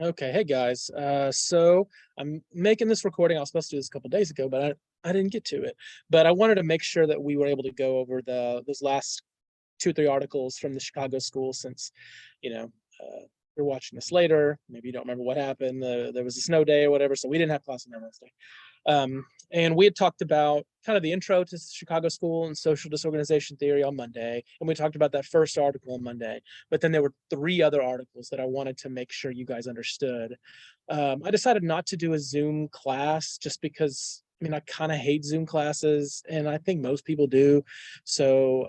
Okay, hey guys. So I'm making this recording. I was supposed to do this a couple days ago, but I didn't get to it. But I wanted to make sure that we were able to go over those last 2 or 3 articles from the Chicago school since, you know, you're watching this later. Maybe you don't remember what happened. There was a snow day or whatever, so we didn't have class on Wednesday. And we had talked about kind of the intro to Chicago school and social disorganization theory on Monday. And we talked about that first article on Monday. But then there were 3 other articles that I wanted to make sure you guys understood. I decided not to do a Zoom class just because, I mean, I kind of hate Zoom classes, and I think most people do. So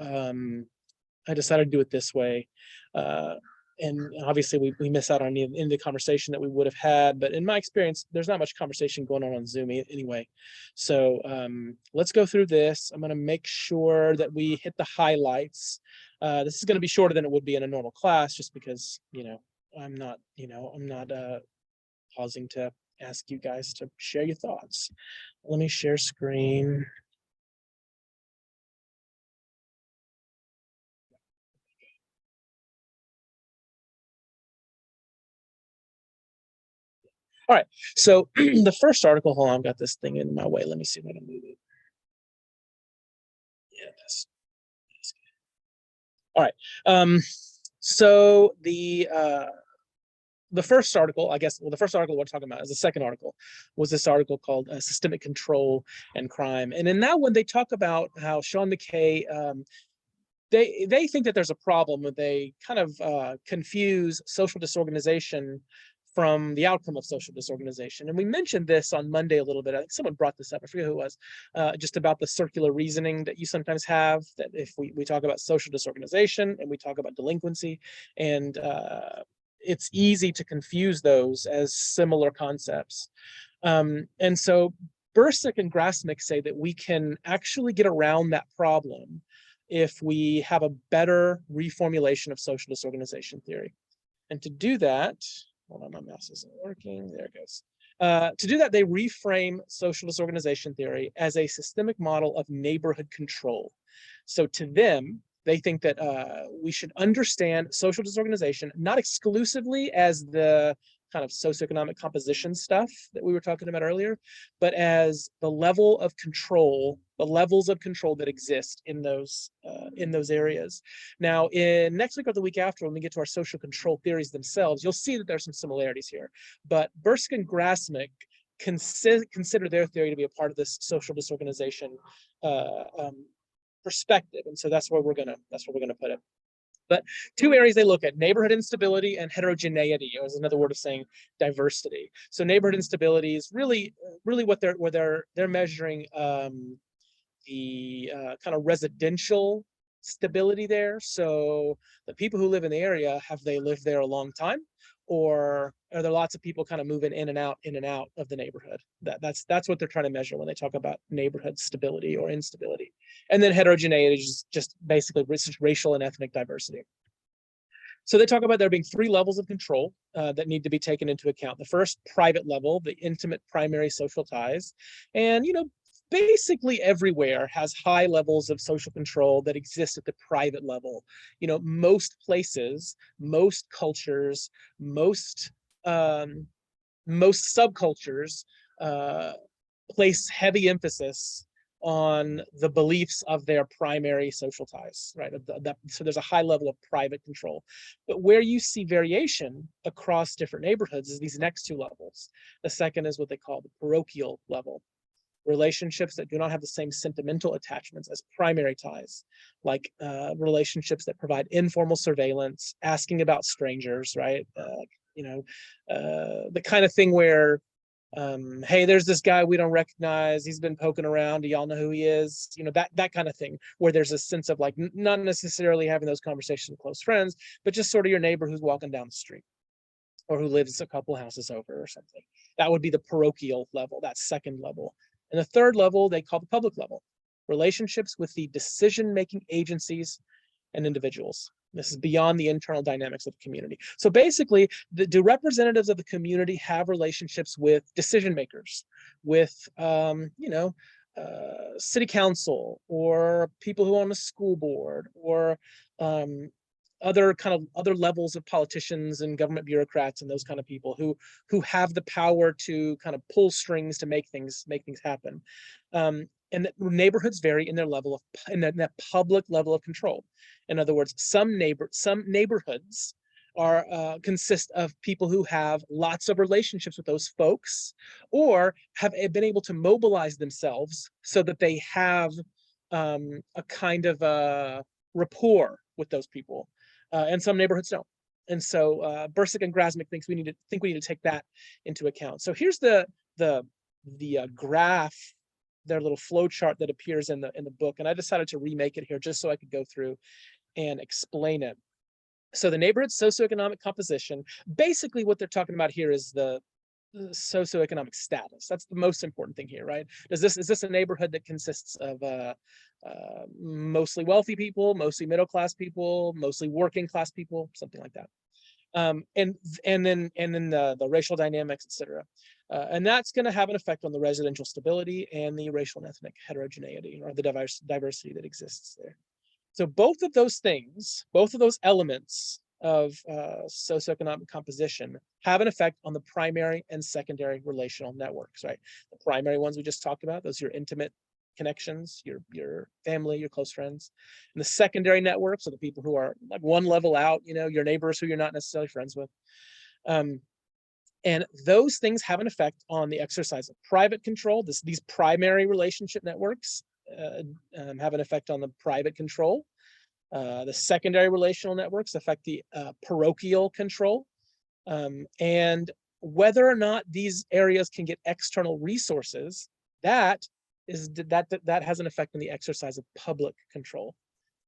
I decided to do it this way. Uh, and obviously we miss out on the conversation that we would have had, but in my experience there's not much conversation going on Zoom anyway. So let's go through this. I'm going to make sure that we hit the highlights. This is going to be shorter than it would be in a normal class, just because I'm not pausing to ask you guys to share your thoughts. Let me share screen. All right, so the first article, hold on, I've got this thing in my way. Let me see if I can move it. Yeah, that's good. All right. So the first article, I guess, well, the first article we're talking about is the second article, was this article called Systemic Control and Crime. And in that one, they talk about how Sean McKay, they think that there's a problem when they kind of confuse social disorganization from the outcome of social disorganization. And we mentioned this on Monday a little bit. I think someone brought this up. I forget who it was, just about the circular reasoning that you sometimes have, that if we talk about social disorganization and we talk about delinquency, and it's easy to confuse those as similar concepts. And so Bursick and Grasmick say that we can actually get around that problem if we have a better reformulation of social disorganization theory. And to do that, hold on, my mouse isn't working. There it goes. To do that, they reframe social disorganization theory as a systemic model of neighborhood control. So to them, they think that we should understand social disorganization not exclusively as the kind of socioeconomic composition stuff that we were talking about earlier, but as the level of control, the levels of control that exist in those areas. Now, in next week or the week after, when we get to our social control theories themselves, you'll see that there's some similarities here. But Bursick and Grasmick consider their theory to be a part of this social disorganization perspective, and so that's where we're gonna put it. But 2 areas they look at: neighborhood instability and heterogeneity, or is another word of saying diversity. So neighborhood instability is really what they're measuring the kind of residential stability there. So the people who live in the area, have they lived there a long time, or are there lots of people kind of moving in and out of the neighborhood? That's what they're trying to measure when they talk about neighborhood stability or instability. And then heterogeneity is just basically racial and ethnic diversity. So they talk about there being 3 levels of control that need to be taken into account. The first, private level, the intimate primary social ties. And, basically everywhere has high levels of social control that exist at the private level. Most places, most cultures, um, most subcultures uh, place heavy emphasis on the beliefs of their primary social ties, right? So there's a high level of private control. But where you see variation across different neighborhoods is these next 2 levels. The second is what they call the parochial level. Relationships that do not have the same sentimental attachments as primary ties, like relationships that provide informal surveillance, asking about strangers, right? The kind of thing where, hey, there's this guy we don't recognize, he's been poking around, do y'all know who he is? That kind of thing, where there's a sense of like not necessarily having those conversations with close friends, but just sort of your neighbor who's walking down the street, or who lives a couple houses over or something. That would be the parochial level, that second level. And the third level they call the public level: relationships with the decision-making agencies and individuals. This is beyond the internal dynamics of the community. So basically, do representatives of the community have relationships with decision makers, with city council, or people who own a school board, or other levels of politicians and government bureaucrats and those kind of people who have the power to kind of pull strings to make things happen. And that neighborhoods vary in their level of in that public level of control. In other words, some neighborhoods are consist of people who have lots of relationships with those folks, or have been able to mobilize themselves so that they have a kind of a rapport with those people, and some neighborhoods don't. And so Bursick and Grasmick think we need to take that into account. So here's the graph, their little flow chart that appears in the book, and I decided to remake it here just so I could go through and explain it. So the neighborhood socioeconomic composition, basically what they're talking about here is the socioeconomic status. That's the most important thing here, right? Is this a neighborhood that consists of mostly wealthy people, mostly middle class people, mostly working class people, something like that? And then the racial dynamics, etc. And that's going to have an effect on the residential stability and the racial and ethnic heterogeneity, or the diversity that exists there. So both of those things, both of those elements of socioeconomic composition have an effect on the primary and secondary relational networks, right? The primary ones we just talked about, those are your intimate connections, your family, your close friends. And the secondary networks are the people who are like one level out, your neighbors who you're not necessarily friends with. And those things have an effect on the exercise of private control. These primary relationship networks have an effect on the private control. The secondary relational networks affect the parochial control. And whether or not these areas can get external resources, that has an effect on the exercise of public control.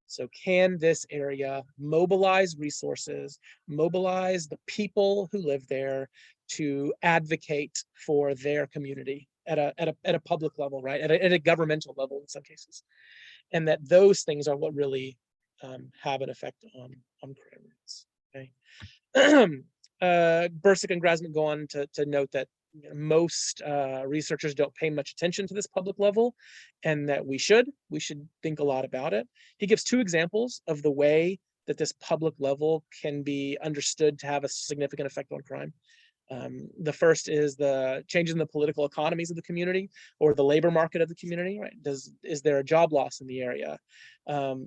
So can this area mobilize resources, mobilize the people who live there to advocate for their community at a public level, right? At a governmental level in some cases. And that those things are what really have an effect on crime rates. Okay. Bursick and Grasmick go on to note that most researchers don't pay much attention to this public level, and that we should think a lot about it. He gives two examples of the way that this public level can be understood to have a significant effect on crime. The first is the changes in the political economies of the community, or the labor market of the community, right? Is there a job loss in the area?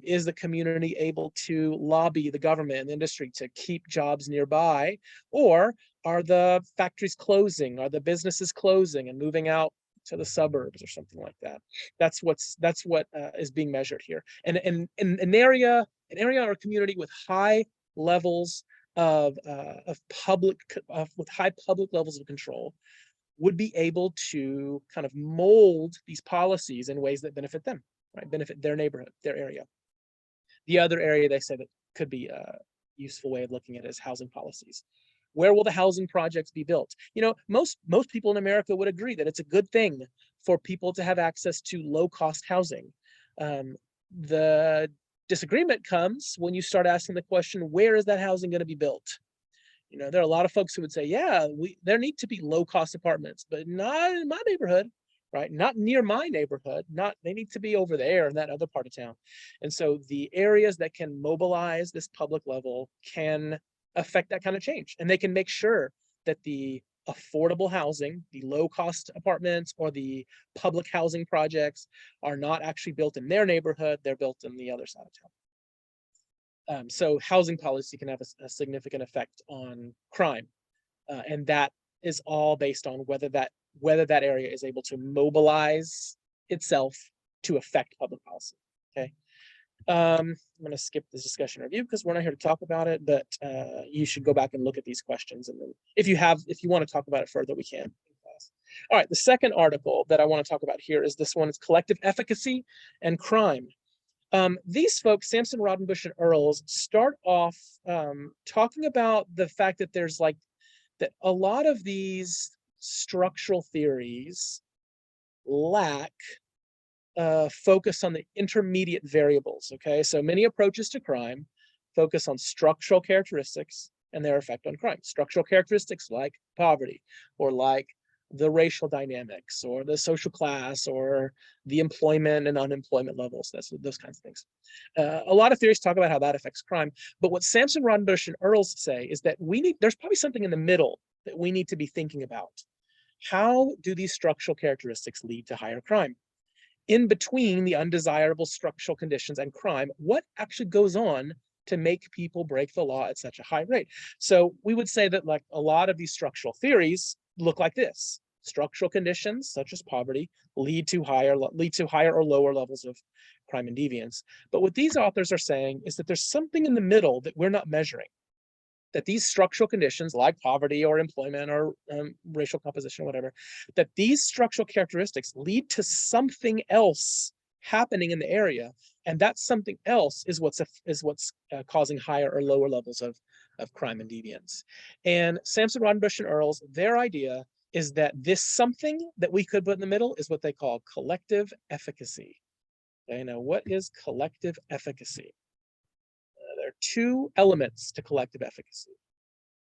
Is the community able to lobby the government and the industry to keep jobs nearby? Or are the factories closing? Are the businesses closing and moving out to the suburbs or something like that? That's what is being measured here. And an area or community with high levels of with high public levels of control would be able to kind of mold these policies in ways that benefit them, right? Benefit their neighborhood, their area. The other area they say that could be a useful way of looking at it is housing policies. Where will the housing projects be built? Most people in America would agree that it's a good thing for people to have access to low-cost housing. The disagreement comes when you start asking the question, where is that housing going to be built? There are a lot of folks who would say, yeah, there need to be low-cost apartments, but not in my neighborhood, right? Not near my neighborhood. They need to be over there in that other part of town. And so the areas that can mobilize this public level can affect that kind of change, and they can make sure that the affordable housing, the low-cost apartments, or the public housing projects are not actually built in their neighborhood, they're built in the other side of town. So housing policy can have a significant effect on crime, and that is all based on whether that area is able to mobilize itself to affect public policy. Okay. I'm going to skip this discussion review because we're not here to talk about it, but you should go back and look at these questions. And then if you want to talk about it further, we can. All right, the second article that I want to talk about here is this one. It's Collective Efficacy and Crime. These folks, Sampson, Rodenbush, and Earls, start off talking about the fact that there's that a lot of these structural theories lack focus on the intermediate variables. Okay, so many approaches to crime focus on structural characteristics and their effect on crime. Structural characteristics like poverty, or like the racial dynamics or the social class or the employment and unemployment levels, those kinds of things. A lot of theories talk about how that affects crime, but what Sampson, Roddenberry, and Earls say is that there's probably something in the middle that we need to be thinking about. How do these structural characteristics lead to higher crime? In between the undesirable structural conditions and crime, what actually goes on to make people break the law at such a high rate? So we would say that like a lot of these structural theories look like this. Structural conditions such as poverty lead to higher or lower levels of crime and deviance. But what these authors are saying is that there's something in the middle that we're not measuring. That these structural conditions like poverty or employment or racial composition or whatever, that these structural characteristics lead to something else happening in the area, and that something else is what's causing higher or lower levels of crime and deviance. And Sampson, Roddenberry, and Earls, their idea is that this something that we could put in the middle is what they call collective efficacy. Okay, now what is collective efficacy? There are two elements to collective efficacy.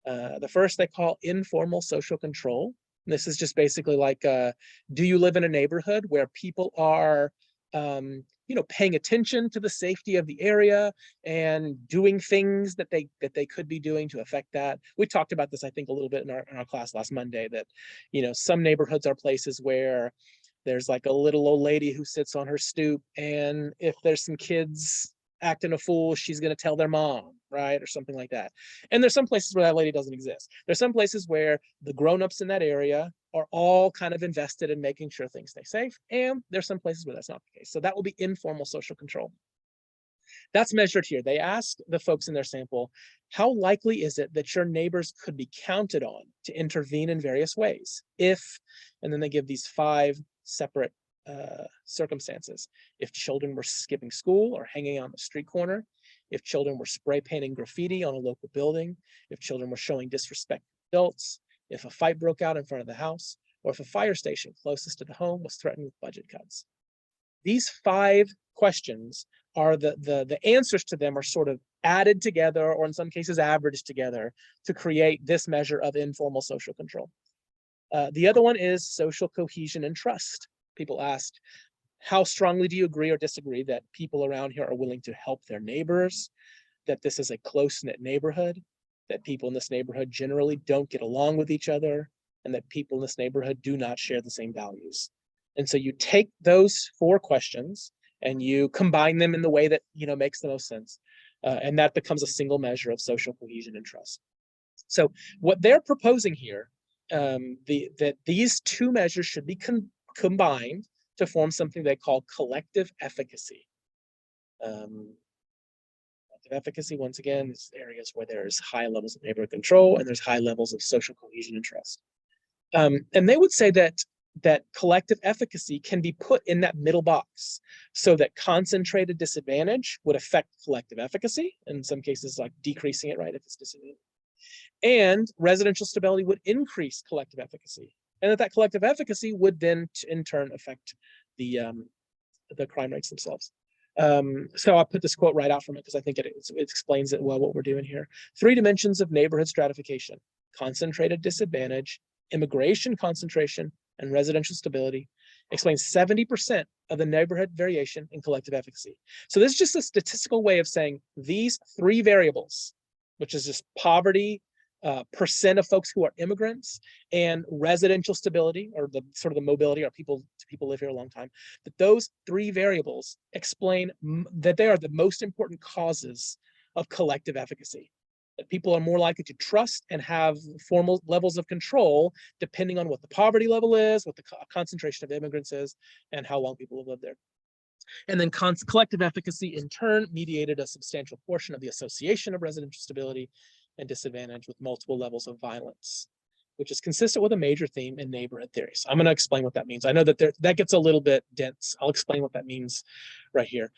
The first they call informal social control. And this is just basically like, do you live in a neighborhood where people are, paying attention to the safety of the area and doing things that they could be doing to affect that? We talked about this, I think, a little bit in our class last Monday, that, some neighborhoods are places where there's like a little old lady who sits on her stoop, and if there's some kids acting a fool, she's going to tell their mom, right? Or something like that. And there's some places where that lady doesn't exist. There's some places where the grown-ups in that area are all kind of invested in making sure things stay safe. And there's some places where that's not the case. So that will be informal social control. That's measured here. They asked the folks in their sample, how likely is it that your neighbors could be counted on to intervene in various ways if, and then they give these 5 separate circumstances. If children were skipping school or hanging on the street corner, if children were spray painting graffiti on a local building, if children were showing disrespect to adults, if a fight broke out in front of the house, or if a fire station closest to the home was threatened with budget cuts. These 5 questions are the answers to them are sort of added together, or in some cases averaged together, to create this measure of informal social control. The other one is social cohesion and trust. People asked, how strongly do you agree or disagree that people around here are willing to help their neighbors, that this is a close-knit neighborhood, that people in this neighborhood generally don't get along with each other, and that people in this neighborhood do not share the same values? And so you take those 4 questions and you combine them in the way that makes the most sense, and that becomes a single measure of social cohesion and trust. So what they're proposing here, that these 2 measures should be combined to form something they call collective efficacy. Collective efficacy, once again, is areas where there's high levels of neighborhood control and there's high levels of social cohesion and trust. And they would say that collective efficacy can be put in that middle box, so that concentrated disadvantage would affect collective efficacy, in some cases like decreasing it, right, if it's disadvantage. And residential stability would increase collective efficacy, and that collective efficacy would then in turn affect the crime rates themselves. So I'll put this quote right out from it because I think it explains it well what we're doing here. 3 dimensions of neighborhood stratification: concentrated disadvantage, immigration concentration, and residential stability explains 70% of the neighborhood variation in collective efficacy. So this is just a statistical way of saying these 3 variables, which is just poverty, percent of folks who are immigrants, and residential stability, or the sort of the mobility, or people live here a long time, that those 3 variables explain that they are the most important causes of collective efficacy. That people are more likely to trust and have formal levels of control depending on what the poverty level is, what the concentration of immigrants is, and how long people have lived there. And then collective efficacy in turn mediated a substantial portion of the association of residential stability and disadvantage with multiple levels of violence, which is consistent with a major theme in neighborhood theories. I'm going to explain what that means. I know that that gets a little bit dense. I'll explain what that means right here.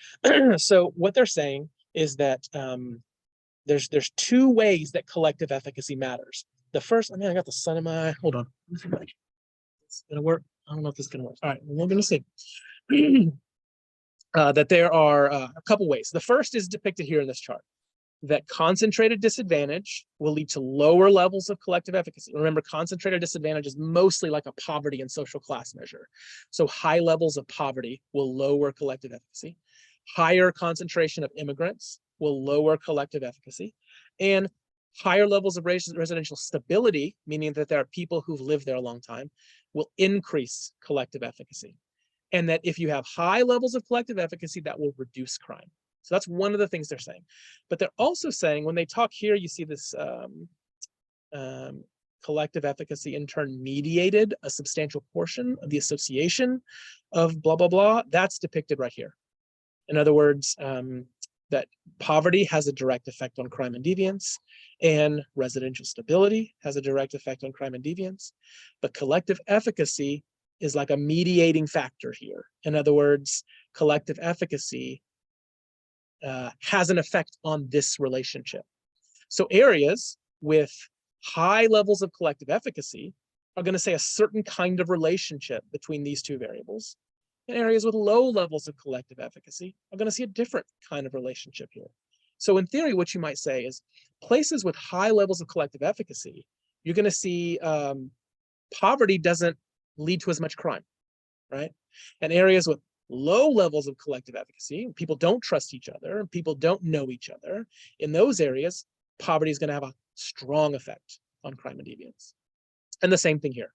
So what they're saying is that there's 2 ways that collective efficacy matters. The first, I got the sun in my eye. Hold on. It's gonna work. I don't know if this is gonna work. All right, we're gonna see. That there are a couple ways. The first is depicted here in this chart. that concentrated disadvantage will lead to lower levels of collective efficacy. Remember, concentrated disadvantage is mostly like a poverty and social class measure. So high levels of poverty will lower collective efficacy. Higher concentration of immigrants will lower collective efficacy. And higher levels of residential stability, meaning that there are people who've lived there a long time, will increase collective efficacy. And that if you have high levels of collective efficacy, that will reduce crime. So that's one of the things they're saying. But they're also saying, when they talk here, you see this collective efficacy in turn mediated a substantial portion of the association of blah, blah, blah. That's depicted right here. In other words, that poverty has a direct effect on crime and deviance, and residential stability has a direct effect on crime and deviance. But collective efficacy is like a mediating factor here. In other words, collective efficacy has an effect on this relationship. So areas with high levels of collective efficacy are going to say a certain kind of relationship between these two variables. And areas with low levels of collective efficacy are going to see a different kind of relationship here. So in theory, what you might say is places with high levels of collective efficacy, you're going to see poverty doesn't lead to as much crime, right? And areas with low levels of collective efficacy, people don't trust each other, people don't know each other, in those areas, poverty is going to have a strong effect on crime and deviance. And the same thing here,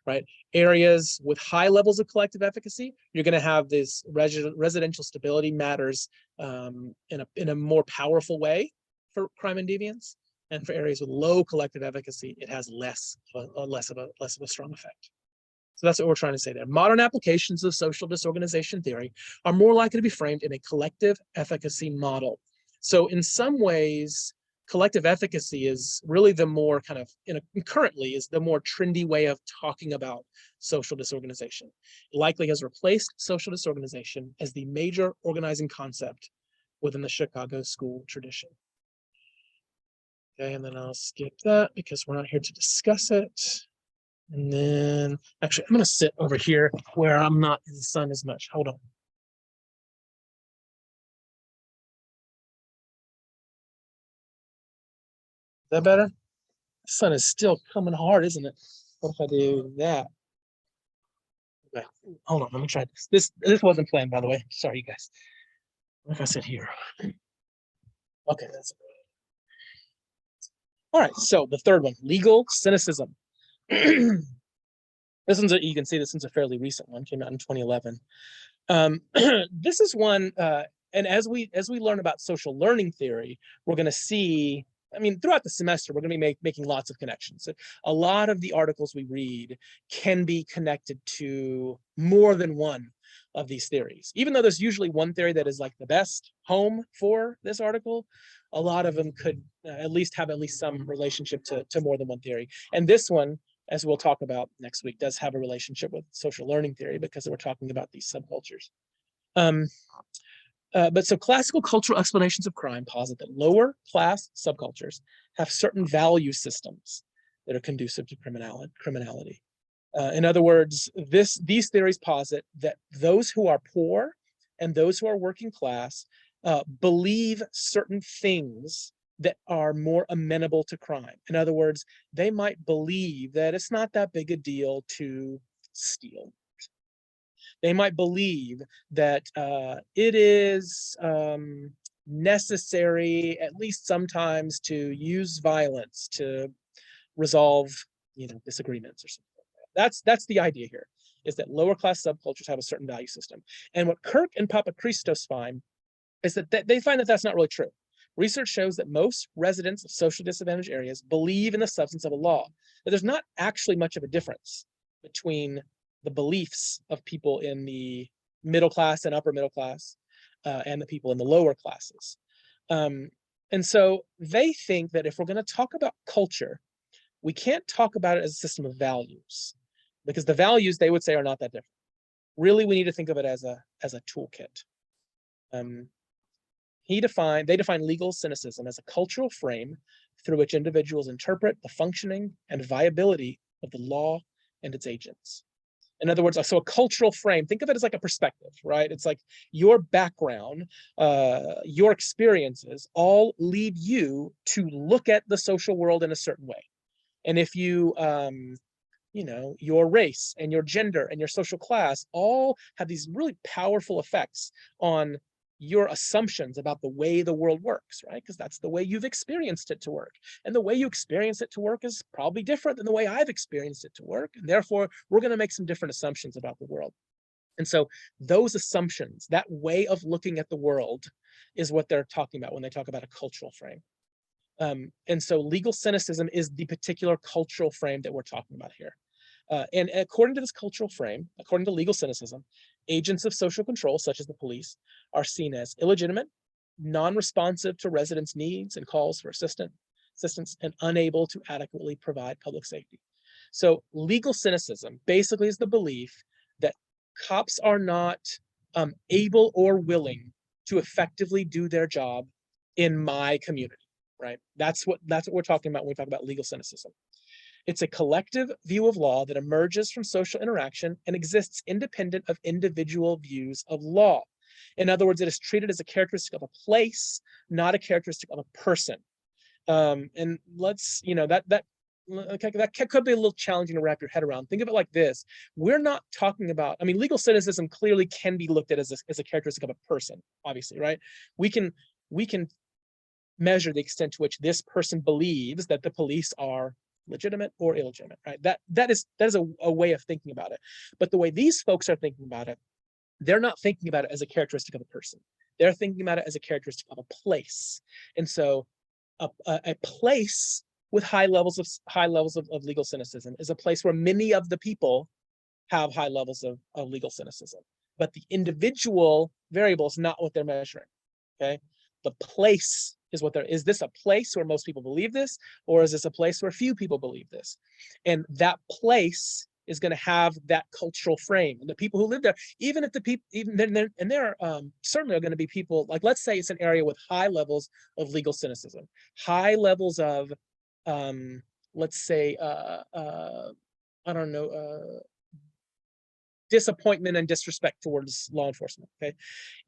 right? Areas with high levels of collective efficacy, you're going to have this residential stability matters in a more powerful way for crime and deviance. And for areas with low collective efficacy, it has less of a strong effect. So that's what we're trying to say there. Modern applications of social disorganization theory are more likely to be framed in a collective efficacy model. So in some ways, collective efficacy is really the more kind of, currently is the more trendy way of talking about social disorganization. It likely has replaced social disorganization as the major organizing concept within the Chicago school tradition. Okay, and then I'll skip that because we're not here to discuss it. And then, actually, I'm going to sit over here where I'm not in the sun as much. Hold on. Is that better? The sun is still coming hard, isn't it? What if I do that? Okay, hold on. Let me try this. This wasn't planned, by the way. Sorry, you guys. What if I sit here? Okay, that's it. All right, so the third one, legal cynicism. This one's, you can see this one's a fairly recent one, came out in 2011. This is one, and as we learn about social learning theory, we're going to see, I mean, throughout the semester, we're going to be making lots of connections. So a lot of the articles we read can be connected to more than one of these theories. Even though there's usually one theory that is like the best home for this article, a lot of them could at least have some relationship to more than one theory. And this one, as we'll talk about next week, does have a relationship with social learning theory because we're talking about these subcultures. But so classical cultural explanations of crime posit that lower class subcultures have certain value systems that are conducive to criminality. In other words, these theories posit that those who are poor and those who are working class believe certain things that are more amenable to crime. In other words, they might believe that it's not that big a deal to steal. They might believe that it is necessary, at least sometimes, to use violence to resolve, disagreements or something like that. That's the idea here, is that lower class subcultures have a certain value system. And what Kirk and Papachristos find is that they find that that's not really true. Research shows that most residents of socially disadvantaged areas believe in the substance of a law, that there's not actually much of a difference between the beliefs of people in the middle class and upper middle class and the people in the lower classes. And so they think that if we're going to talk about culture, we can't talk about it as a system of values, because the values, they would say, are not that different. Really, we need to think of it as a toolkit. They define legal cynicism as a cultural frame through which individuals interpret the functioning and viability of the law and its agents. In other words, so a cultural frame, think of it as like a perspective, right? It's like your background, your experiences all lead you to look at the social world in a certain way. And if you, you know, your race and your gender and your social class all have these really powerful effects on your assumptions about the way the world works, right? Because that's the way you've experienced it to work. And the way you experience it to work is probably different than the way I've experienced it to work. And therefore, we're going to make some different assumptions about the world. And so those assumptions, that way of looking at the world, is what they're talking about when they talk about a cultural frame. And so legal cynicism is the particular cultural frame that we're talking about here. And according to this cultural frame, according to legal cynicism, agents of social control, such as the police, are seen as illegitimate, non-responsive to residents' needs and calls for assistance, and unable to adequately provide public safety. So legal cynicism basically is the belief that cops are not able or willing to effectively do their job in my community, right? That's what we're talking about when we talk about legal cynicism. It's a collective view of law that emerges from social interaction and exists independent of individual views of law. In other words, it is treated as a characteristic of a place, not a characteristic of a person. And let's, you know, that could be a little challenging to wrap your head around. Think of it like this. We're not talking about, I mean, legal cynicism clearly can be looked at as a characteristic of a person, obviously, right? We can measure the extent to which this person believes that the police are legitimate or illegitimate, right? That is a way of thinking about it. But the way these folks are thinking about it, they're not thinking about it as a characteristic of a person. They're thinking about it as a characteristic of a place. And so a place with high levels of legal cynicism is a place where many of the people have high levels of legal cynicism. But the individual variable is not what they're measuring, okay? The place is what is this a place where most people believe this, or is this a place where few people believe this? And that place is going to have that cultural frame, and the people who live there, even if the people, even then, and there certainly are going to be people, like, let's say it's an area with high levels of legal cynicism, high levels of, let's say, I don't know, disappointment and disrespect towards law enforcement, okay?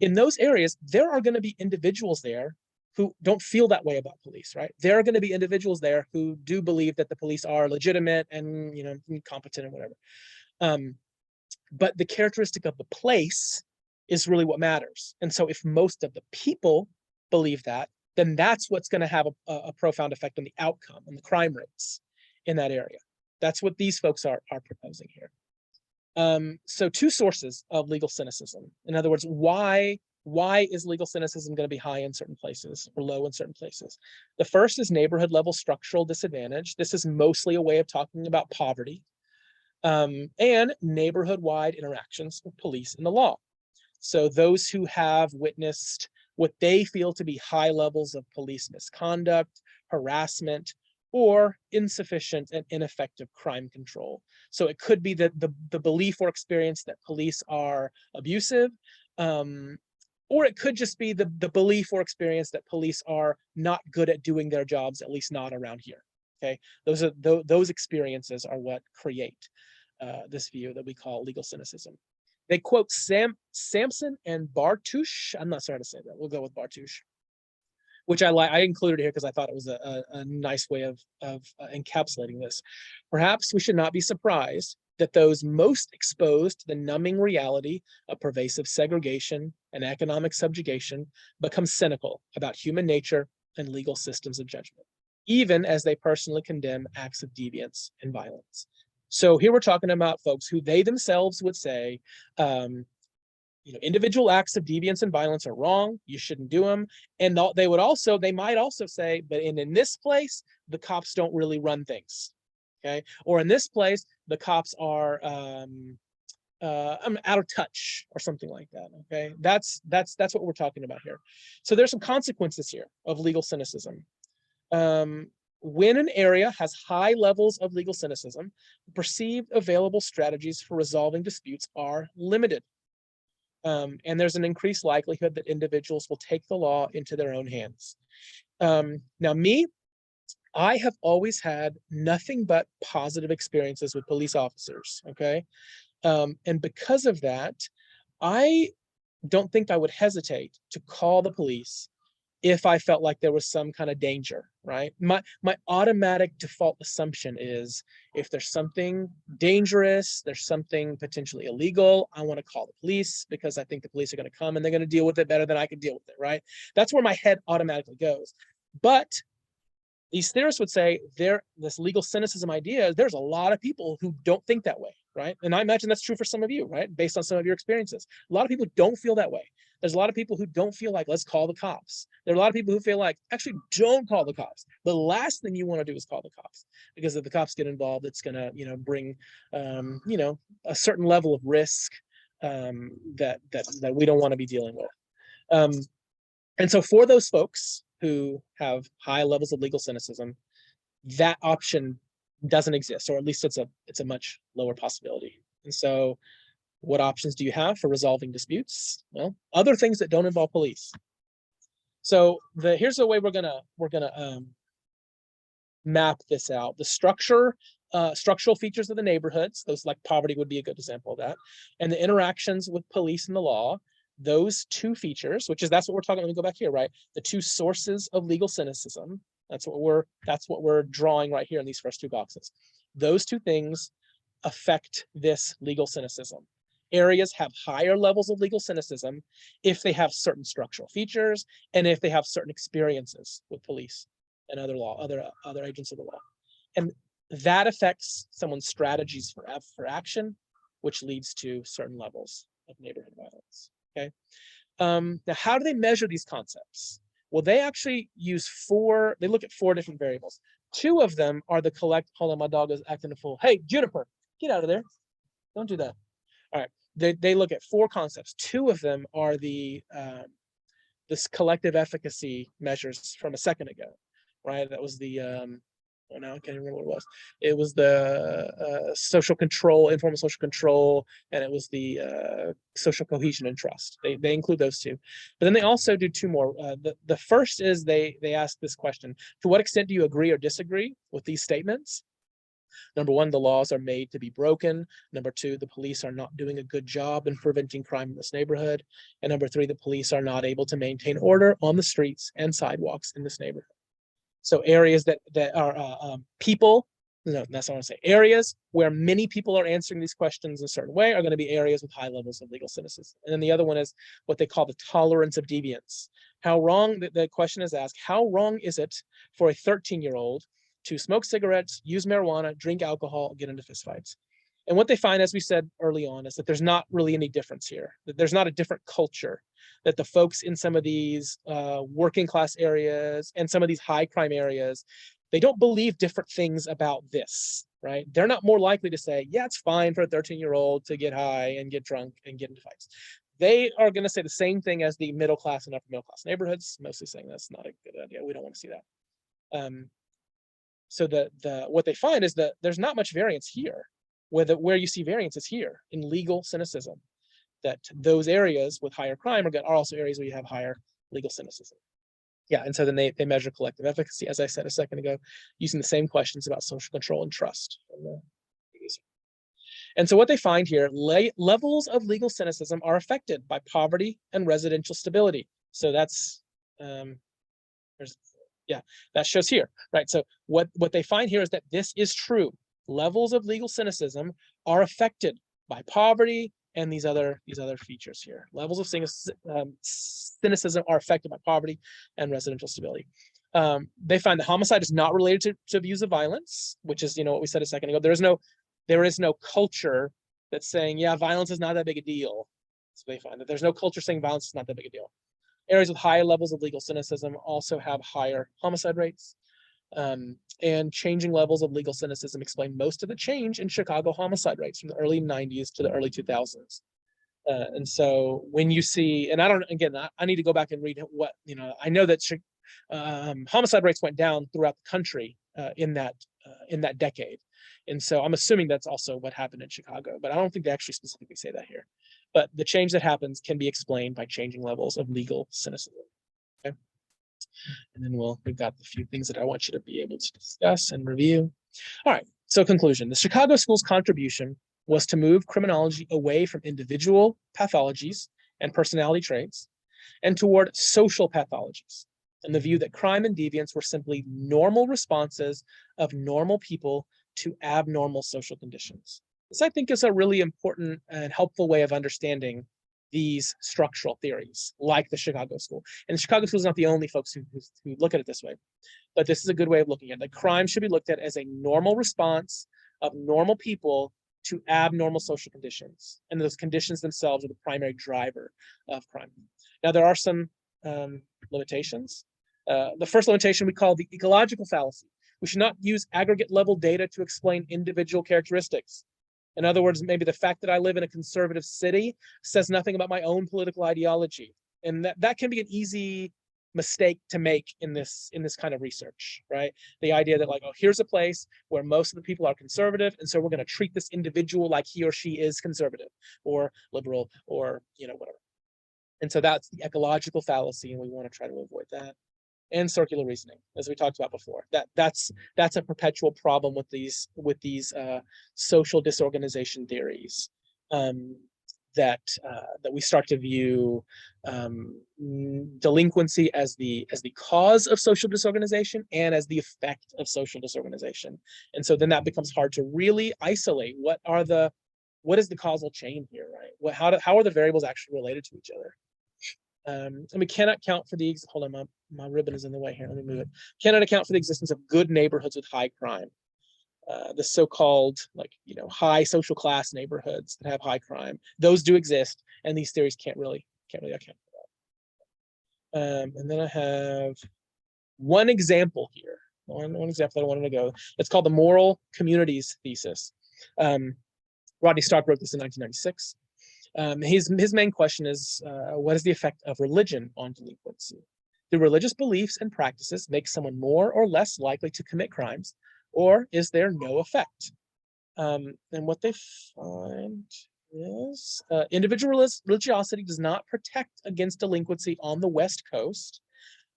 In those areas, there are going to be individuals there who don't feel that way about police, right? There are going to be individuals there who do believe that the police are legitimate and, you know, competent and whatever. But the characteristic of the place is really what matters. And so if most of the people believe that, then that's what's going to have a profound effect on the outcome and the crime rates in that area. That's what these folks are proposing here. So two sources of legal cynicism. In other words, why is legal cynicism going to be high in certain places or low in certain places? The first is neighborhood level structural disadvantage. This is mostly a way of talking about poverty, and neighborhood-wide interactions with police and the law. So those who have witnessed what they feel to be high levels of police misconduct, harassment, or insufficient and ineffective crime control. So it could be that the belief or experience that police are abusive, or it could just be the belief or experience that police are not good at doing their jobs, at least not around here. Okay, those experiences are what create this view that we call legal cynicism. They quote Sampson and Bartusch. I'm not sorry to say that. We'll go with Bartusch, which I like. I included here because I thought it was a nice way of encapsulating this. Perhaps we should not be surprised that those most exposed to the numbing reality of pervasive segregation and economic subjugation become cynical about human nature and legal systems of judgment, even as they personally condemn acts of deviance and violence. So here we're talking about folks who they themselves would say, you know, individual acts of deviance and violence are wrong. You shouldn't do them. And they might also say, but in this place, the cops don't really run things. Okay. Or in this place, the cops are out of touch or something like that. Okay. That's what we're talking about here. So there's some consequences here of legal cynicism. When an area has high levels of legal cynicism, perceived available strategies for resolving disputes are limited. And there's an increased likelihood that individuals will take the law into their own hands. Now, I have always had nothing but positive experiences with police officers, okay? And because of that, I don't think I would hesitate to call the police if I felt like there was some kind of danger, right? My automatic default assumption is if there's something dangerous, there's something potentially illegal, I want to call the police because I think the police are going to come and they're going to deal with it better than I can deal with it, right? That's where my head automatically goes. But these theorists would say this legal cynicism idea, there's a lot of people who don't think that way, right? And I imagine that's true for some of you, right? Based on some of your experiences. A lot of people don't feel that way. There's a lot of people who don't feel like, let's call the cops. There are a lot of people who feel like, actually, don't call the cops. The last thing you want to do is call the cops, because if the cops get involved, it's going to, bring, a certain level of risk that we don't want to be dealing with. And so for those folks who have high levels of legal cynicism, that option doesn't exist, or at least it's a much lower possibility. And so what options do you have for resolving disputes? Well, other things that don't involve police. So here's the way we're gonna map this out. The structural features of the neighborhoods, those like poverty would be a good example of that, and the interactions with police and the law. Those two features, that's what we're talking. Let me go back here, right? The two sources of legal cynicism. That's what we're drawing right here in these first two boxes. Those two things affect this legal cynicism. Areas have higher levels of legal cynicism if they have certain structural features and if they have certain experiences with police and other agents of the law. And that affects someone's strategies for action, which leads to certain levels of neighborhood violence. Okay. Now, how do they measure these concepts? Well, they actually they look at 4 different variables. 2 of them are hold on, my dog is acting a fool. Hey, Juniper, get out of there. Don't do that. All right. They look at 4 concepts. 2 of them are this collective efficacy measures from a second ago, right? That was the now I can't even remember what it was. It was the social control, informal social control, and it was the social cohesion and trust. They include those 2, but then they also do 2 more. The first is they ask this question: to what extent do you agree or disagree with these statements? Number 1, the laws are made to be broken. Number 2, the police are not doing a good job in preventing crime in this neighborhood. And number 3, the police are not able to maintain order on the streets and sidewalks in this neighborhood. So areas that are people, no, that's not what I say. Areas where many people are answering these questions in a certain way are going to be areas with high levels of legal cynicism. And then the other one is what they call the tolerance of deviance. How wrong, the question is asked, how wrong is it for a 13-year-old to smoke cigarettes, use marijuana, drink alcohol, get into fistfights? And what they find, as we said early on, is that there's not really any difference here, that there's not a different culture, that the folks in some of these working class areas and some of these high crime areas, they don't believe different things about this, right? They're not more likely to say, yeah, it's fine for a 13-year-old to get high and get drunk and get into fights. They are going to say the same thing as the middle class and upper middle class neighborhoods, mostly saying that's not a good idea. We don't want to see that. So what they find is that there's not much variance here. Where you see variance is here in legal cynicism, that those areas with higher crime are also areas where you have higher legal cynicism. Yeah, and so then they measure collective efficacy, as I said a second ago, using the same questions about social control and trust. And so what they find here, levels of legal cynicism are affected by poverty and residential stability. So that's, that shows here, right? So what they find here is that this is true. Levels of legal cynicism are affected by poverty and these other features here. Levels of cynicism are affected by poverty and residential stability. They find that homicide is not related to abuse of violence, which is what we said a second ago. There is no culture that's saying, yeah, violence is not that big a deal. So they find that there's no culture saying violence is not that big a deal. Areas with higher levels of legal cynicism also have higher homicide rates. And changing levels of legal cynicism explain most of the change in Chicago homicide rates from the early 90s to the early 2000s. And so when you see, and I need to go back and read what, I know that homicide rates went down throughout the country in that decade. And so I'm assuming that's also what happened in Chicago, but I don't think they actually specifically say that here. But the change that happens can be explained by changing levels of legal cynicism. Okay. And then we've got a few things that I want you to be able to discuss and review. All right, so conclusion. The Chicago Schools contribution was to move criminology away from individual pathologies and personality traits and toward social pathologies, and the view that crime and deviance were simply normal responses of normal people to abnormal social conditions. This, I think, is a really important and helpful way of understanding these structural theories, like the Chicago School. And the Chicago School is not the only folks who look at it this way, but this is a good way of looking at it. Like, crime should be looked at as a normal response of normal people to abnormal social conditions, and those conditions themselves are the primary driver of crime. Now, there are some limitations. The first limitation we call the ecological fallacy. We should not use aggregate level data to explain individual characteristics. In other words, maybe the fact that I live in a conservative city says nothing about my own political ideology. And that can be an easy mistake to make in this kind of research, right? The idea that, like, oh, here's a place where most of the people are conservative, and so we're going to treat this individual like he or she is conservative or liberal or, whatever. And so that's the ecological fallacy, and we want to try to avoid that. And circular reasoning, as we talked about before. That's a perpetual problem with these social disorganization theories, that we start to view delinquency as the cause of social disorganization and as the effect of social disorganization. And so then that becomes hard to really isolate what is the causal chain here, right? How are the variables actually related to each other? And we cannot account for the, hold on, my ribbon is in the way here, let me move it. Cannot account for the existence of good neighborhoods with high crime. The so-called, high social class neighborhoods that have high crime. Those do exist, and these theories can't really account for that. And then I have one example here, one example that I wanted to go. It's called the moral communities thesis. Rodney Stark wrote this in 1996. His main question is, what is the effect of religion on delinquency? Do religious beliefs and practices make someone more or less likely to commit crimes, or is there no effect? And what they find is individual religiosity does not protect against delinquency on the West Coast,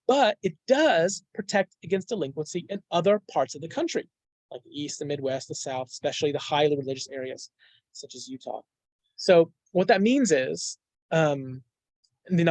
but it does protect against delinquency in other parts of the country, like the East, the Midwest, the South, especially the highly religious areas, such as Utah. So what that means is, the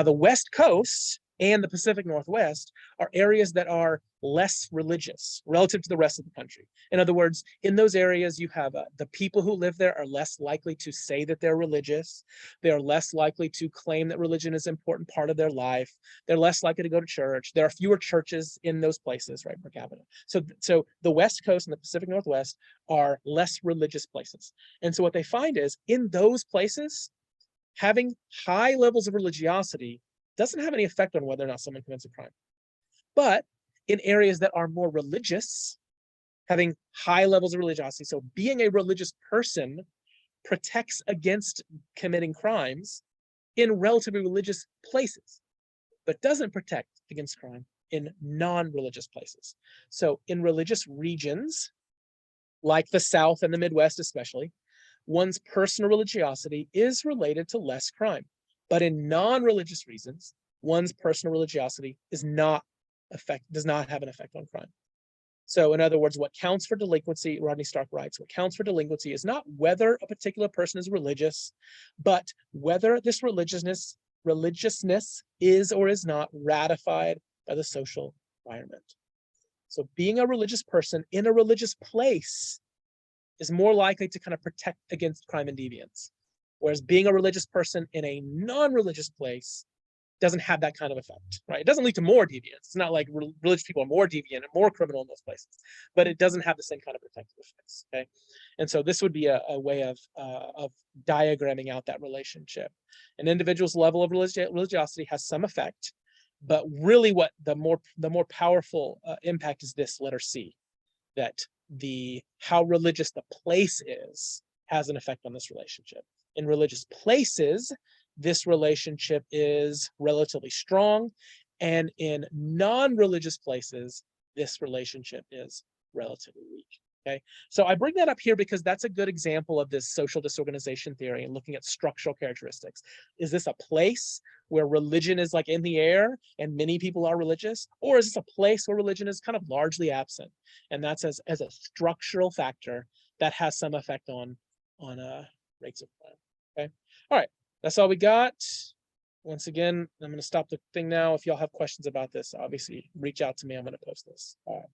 West Coast and the Pacific Northwest are areas that are less religious relative to the rest of the country. In other words, in those areas, you have the people who live there are less likely to say that they're religious. They are less likely to claim that religion is an important part of their life. They're less likely to go to church. There are fewer churches in those places, right, per capita. So the West Coast and the Pacific Northwest are less religious places. And so what they find is, in those places, having high levels of religiosity doesn't have any effect on whether or not someone commits a crime. But in areas that are more religious, having high levels of religiosity, so being a religious person protects against committing crimes in relatively religious places, but doesn't protect against crime in non-religious places. So in religious regions, like the South and the Midwest especially, one's personal religiosity is related to less crime. But in non-religious reasons, one's personal religiosity does not have an effect on crime. So in other words, what counts for delinquency, Rodney Stark writes, what counts for delinquency is not whether a particular person is religious, but whether this religiousness is or is not ratified by the social environment. So being a religious person in a religious place is more likely to kind of protect against crime and deviance. Whereas being a religious person in a non-religious place doesn't have that kind of effect, right? It doesn't lead to more deviance. It's not like religious people are more deviant and more criminal in those places, but it doesn't have the same kind of protective effects, okay? And so this would be a way of diagramming out that relationship. An individual's level of religiosity has some effect, but really what the more powerful impact is this letter C, that how religious the place is has an effect on this relationship. In religious places, this relationship is relatively strong, and in non-religious places, this relationship is relatively weak. Okay, so I bring that up here because that's a good example of this social disorganization theory and looking at structural characteristics. Is this a place where religion is like in the air and many people are religious, or is this a place where religion is kind of largely absent? And that's as a structural factor that has some effect on on rates of crime. Okay. All right. That's all we got. Once again, I'm going to stop the thing now. If y'all have questions about this, obviously reach out to me. I'm going to post this. All right.